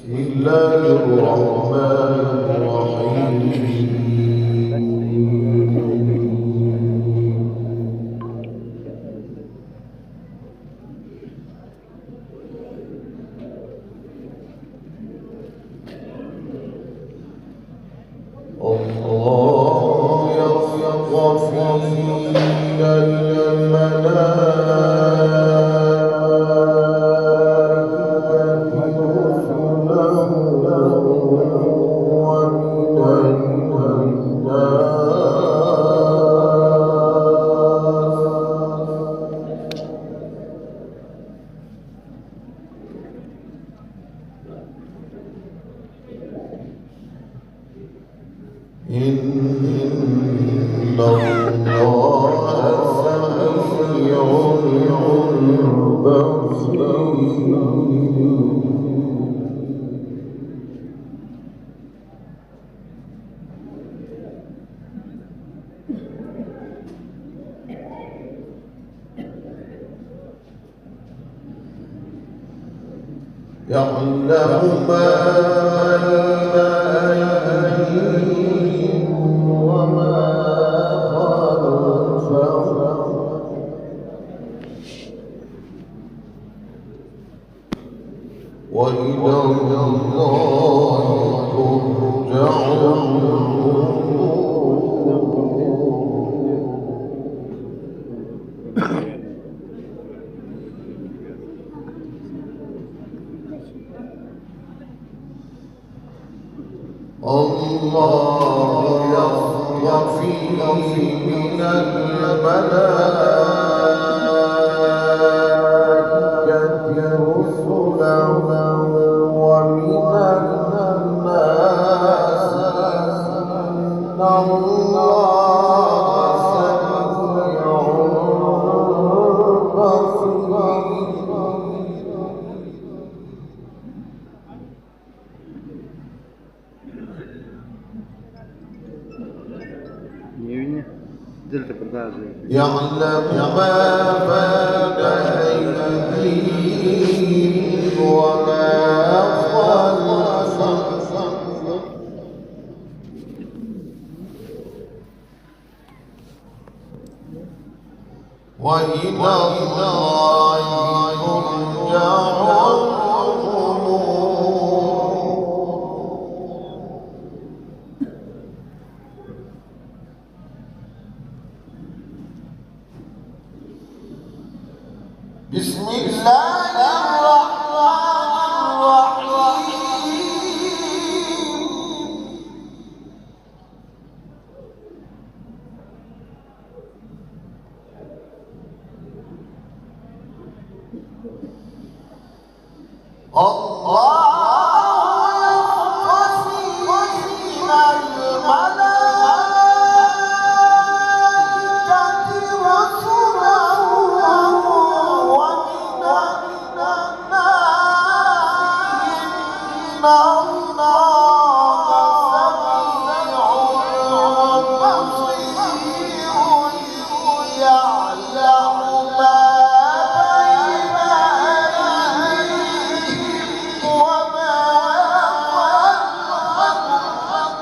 الله الرحمن الرحيم الله يصطفي من إن الله سميع بصير يعلم ما بين أيديهم وما خلفهم وإلى الله ترجع الأمور الله يصطفي من الملائكة رسلا ومن الناس إن الله سميع بصير يعلم ما بين أيديهم وما خلفهم وإلى الله ترجع الأمور بسم الله الرحمن الرحيم الله يصطفي من الملائكة رسلا ومن الناس إن الله سميع بصير يعلم ما بين أيديهم وما خلفهم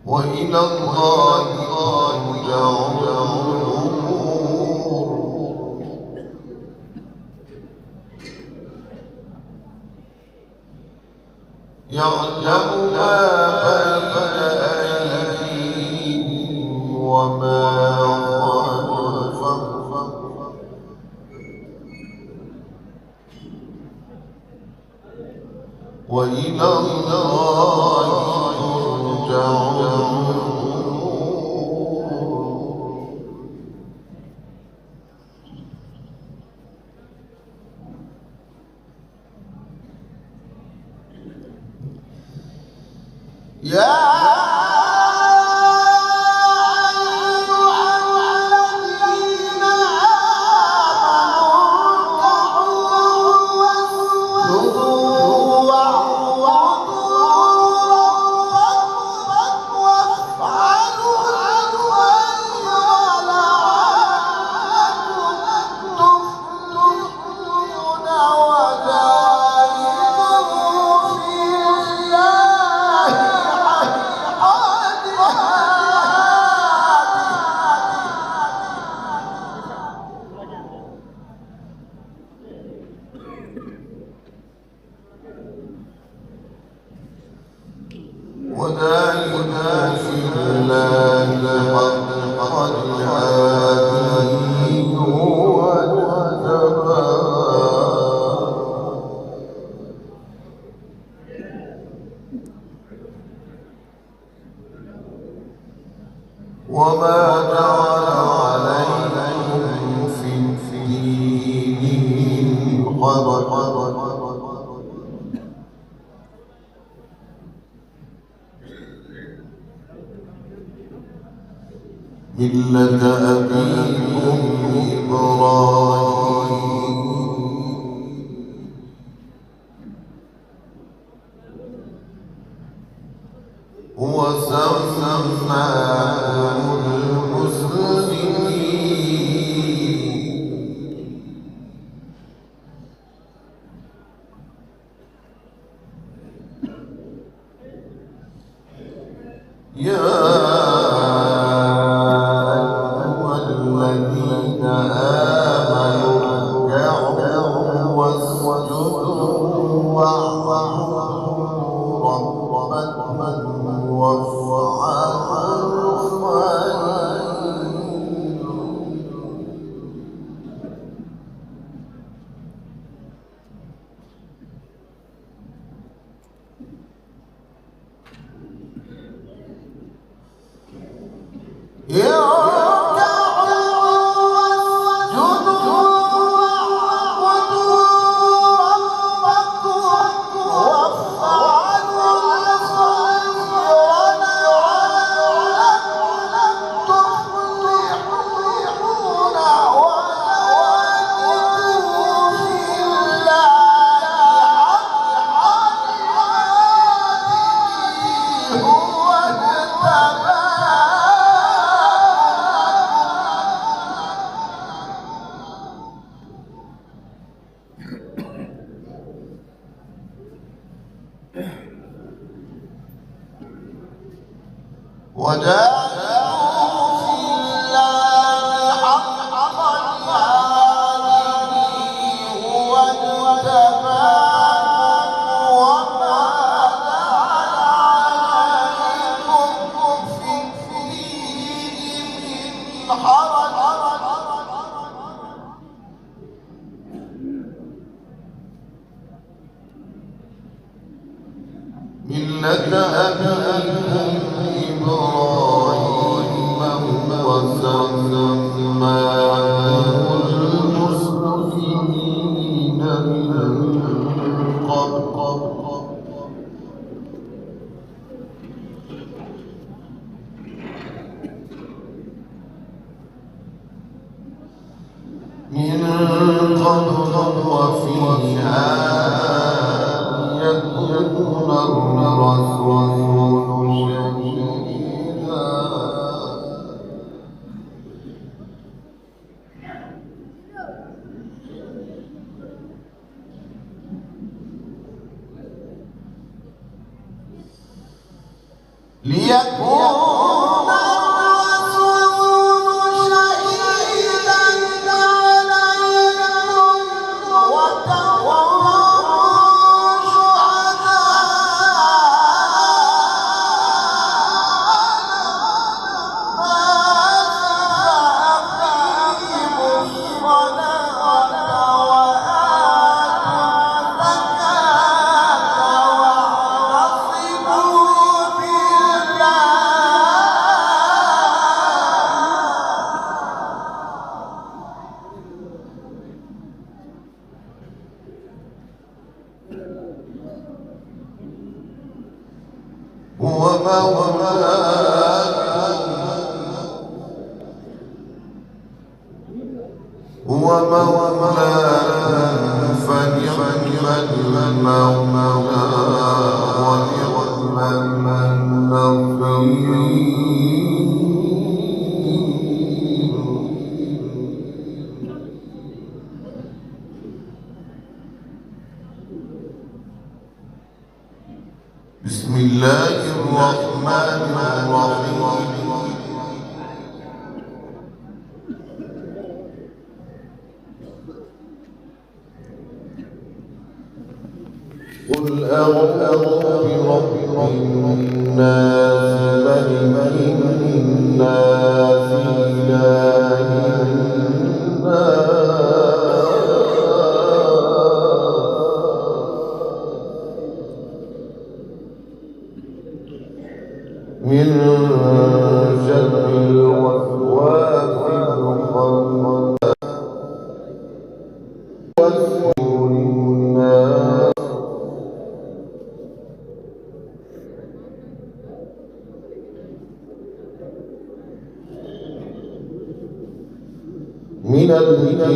وإلى الله ترجع الأمور يعلم ما بين أيديهم وما خلفهم وإلى الله ترجع يا الهادي هو وما جعل عليكم في الدين من حرج ملة أبيكم إبراهيم وسماكم المسلمين يا ملة أبيكم إبراهيم وسماكم المسلمين من قبل وفي هذا يكون الرسول شهيدا ليكون الرسول شهيدا عليكم وتكونوا ومولاكم فنعم المولى ونعم النصير بسم الله الرحمن الرحيم قل أعوذ برب الناس ملك الناس من الجنة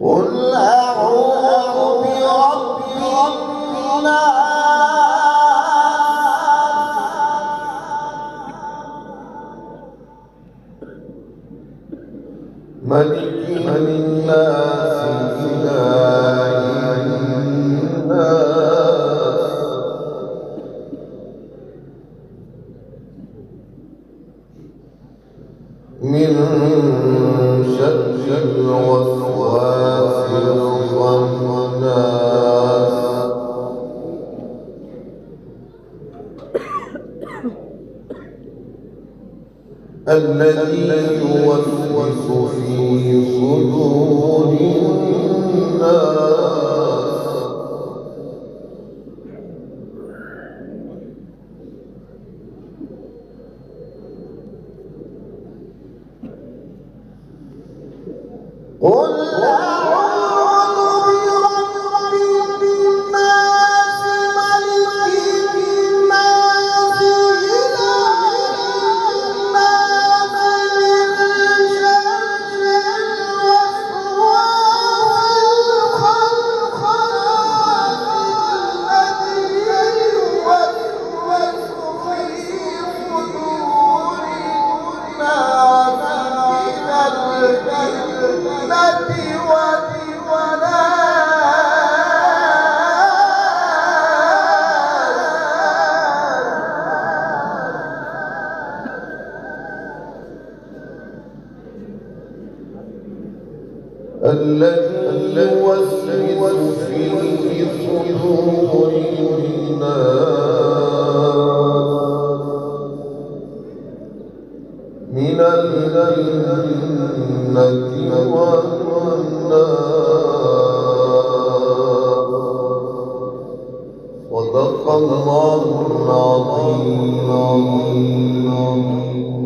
قل أعوذ برب الناس ملك الناس إله الناس من شر الوسواس الخناس الذي يوسوس في صدور الناس قل أعوذ برب الناس ملك الناس إله الناس من شر الوسواس الخناس الذي يوسوس في صدور الناس الذي يوسوس في صدور الناس من الجنة والناس صدق الله العظيم.